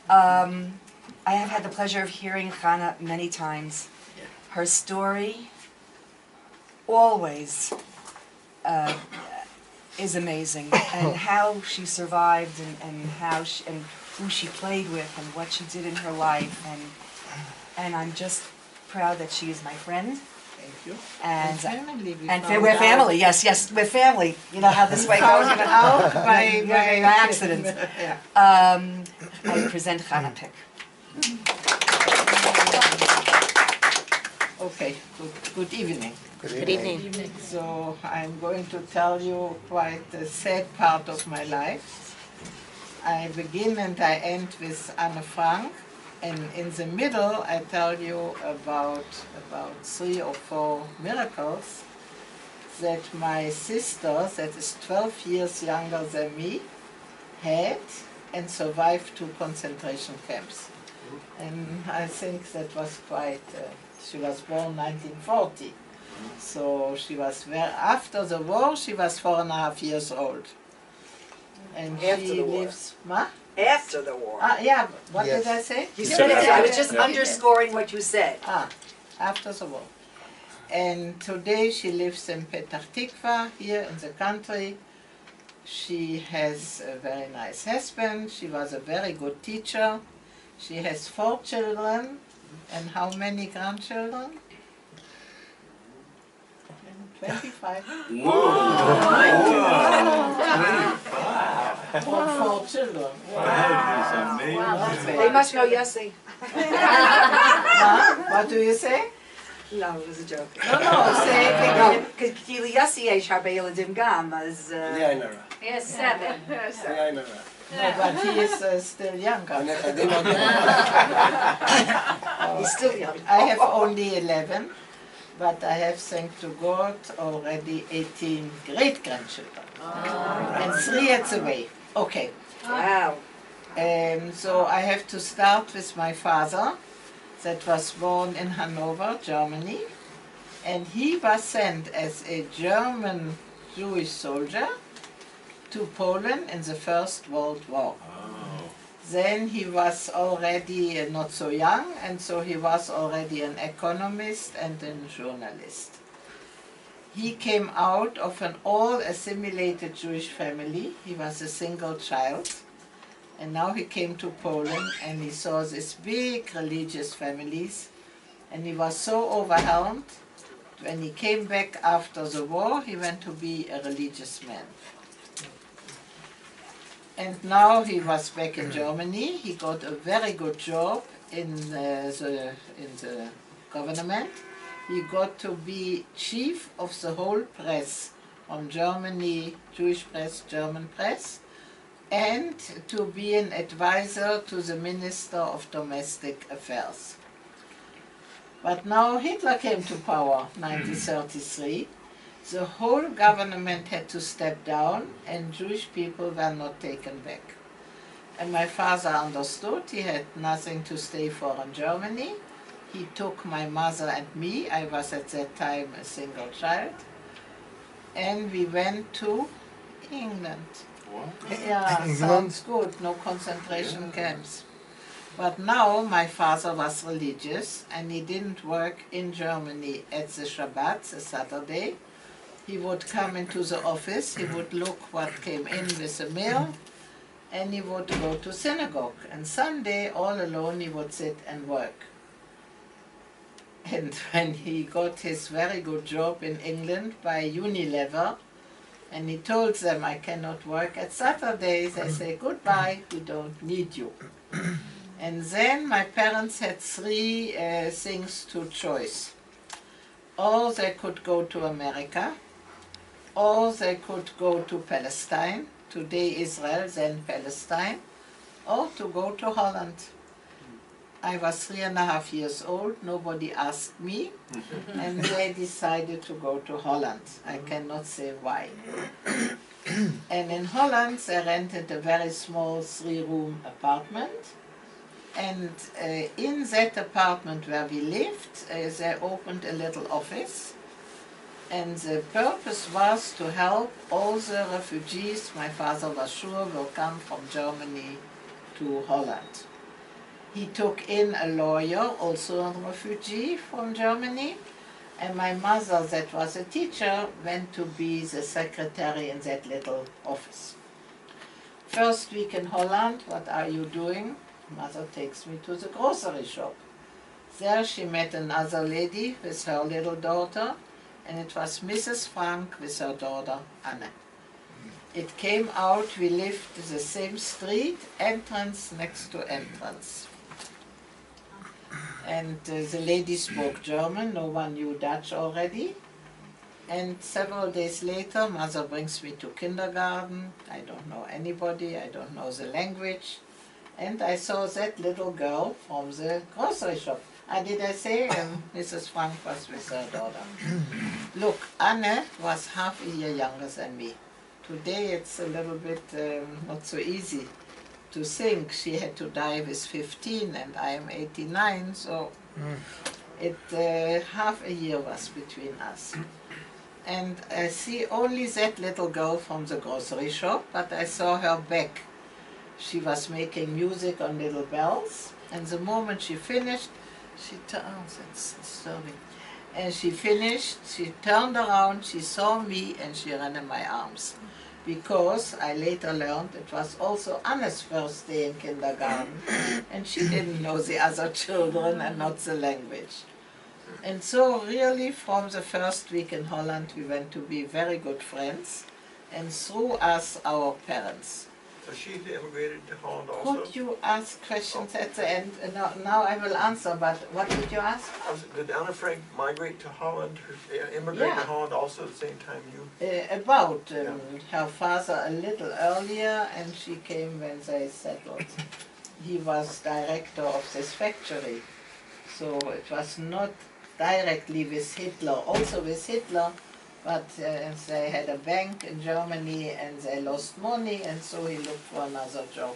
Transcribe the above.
I have had the pleasure of hearing Chana many times. Her story always is amazing, and how she survived, and how and who she played with, and what she did in her life, and I'm just proud that she is my friend. Thank you. And family. We're family. Yes, we're family. You know how this way goes. Out by accident. Yeah. I present Chana Pick. Okay. Good evening. Good evening. So I'm going to tell you quite a sad part of my life. I begin and I end with Anne Frank, and in the middle I tell you about 3 or 4 miracles that my sister, that is 12 years younger than me, had and survived 2 concentration camps. And I think that was quite, she was born 1940. So she was after the war, she was 4.5 years old. And After she the war. lives, ma? After the war. Yeah, what Yes. did I say? You said it. I was just Yeah. underscoring what you said. After the war. And today she lives in Petah Tikva, here in the country. She has a very nice husband. She was a very good teacher. She has 4 children. And how many grandchildren? 25. Or 4 children. They must know Yossi. What do you say? No, it was a joke. No, say it No, again. because Kili Yossi yesh harbe ילדים גם, אז... He has 7. No, but he is still younger. He's still young. I have only 11, but I have, thanks to God, already 18 great-grandchildren. And 3 at the way. Okay. Wow. So I have to start with my father, that was born in Hanover, Germany. And he was sent as a German Jewish soldier to Poland in the First World War. Then he was already not so young, and so he was already an economist and a journalist. He came out of an all-assimilated Jewish family. He was a single child. And now he came to Poland and he saw these big religious families, and he was so overwhelmed. When he came back after the war, he went to be a religious man. And now he was back in Germany. He got a very good job in the government. He got to be chief of the whole press from Germany, Jewish press, German press, and to be an advisor to the Minister of Domestic Affairs. But now Hitler came to power, 1933. The whole government had to step down, and Jewish people were not taken back. And my father understood he had nothing to stay for in Germany. He took my mother and me, I was at that time a single child, and we went to England. Yeah, sounds good, no concentration camps. But now my father was religious, and he didn't work in Germany at the Shabbat, the Saturday. He would come into the office, he would look what came in with the mail, and he would go to synagogue. And Sunday, all alone, he would sit and work. And when he got his very good job in England by Unilever, and he told them, I cannot work at Saturdays, they say, goodbye, we don't need you. And then my parents had 3 things to choice. Or they could go to America, or they could go to Palestine, today Israel, then Palestine, or to go to Holland. I was 3.5 years old, nobody asked me, and they decided to go to Holland. I cannot say why. And in Holland they rented a very small 3-room apartment, and in that apartment where we lived, they opened a little office, and the purpose was to help all the refugees my father was sure will come from Germany to Holland. he took in a lawyer, also a refugee from Germany, and my mother, that was a teacher, went to be the secretary in that little office. First week in Holland, what are you doing? Mother takes me to the grocery shop. There she met another lady with her little daughter, and it was Mrs. Frank with her daughter Anne. It came out, we lived the same street, entrance next to entrance. And the lady spoke German, no one knew Dutch already. And several days later, mother brings me to kindergarten. I don't know anybody, I don't know the language. And I saw that little girl from the grocery shop. Did I say Mrs. Frank was with her daughter? Look, Anne was half a year younger than me. Today it's a little bit not so easy to think. She had to die with 15 and I am 89, so half a year was between us. And I see only that little girl from the grocery shop, but I saw her back. She was making music on little bells, and the moment she finished, she turned, oh, that's disturbing. And she finished, she turned around, she saw me, and she ran in my arms. Because I later learned it was also Anne's first day in kindergarten, and she didn't know the other children and not the language. And so really from the first week in Holland we went to be very good friends, and through us our parents. So she immigrated to Holland also? Could you ask questions at the end? Now I will answer, but what did you ask? Did Anne Frank migrate to Holland, immigrate Yeah. to Holland also at the same time you? About Yeah. her father a little earlier, and she came when they settled. He was director of this factory, so it was not directly with Hitler, also with Hitler, but they had a bank in Germany and they lost money, and so he looked for another job.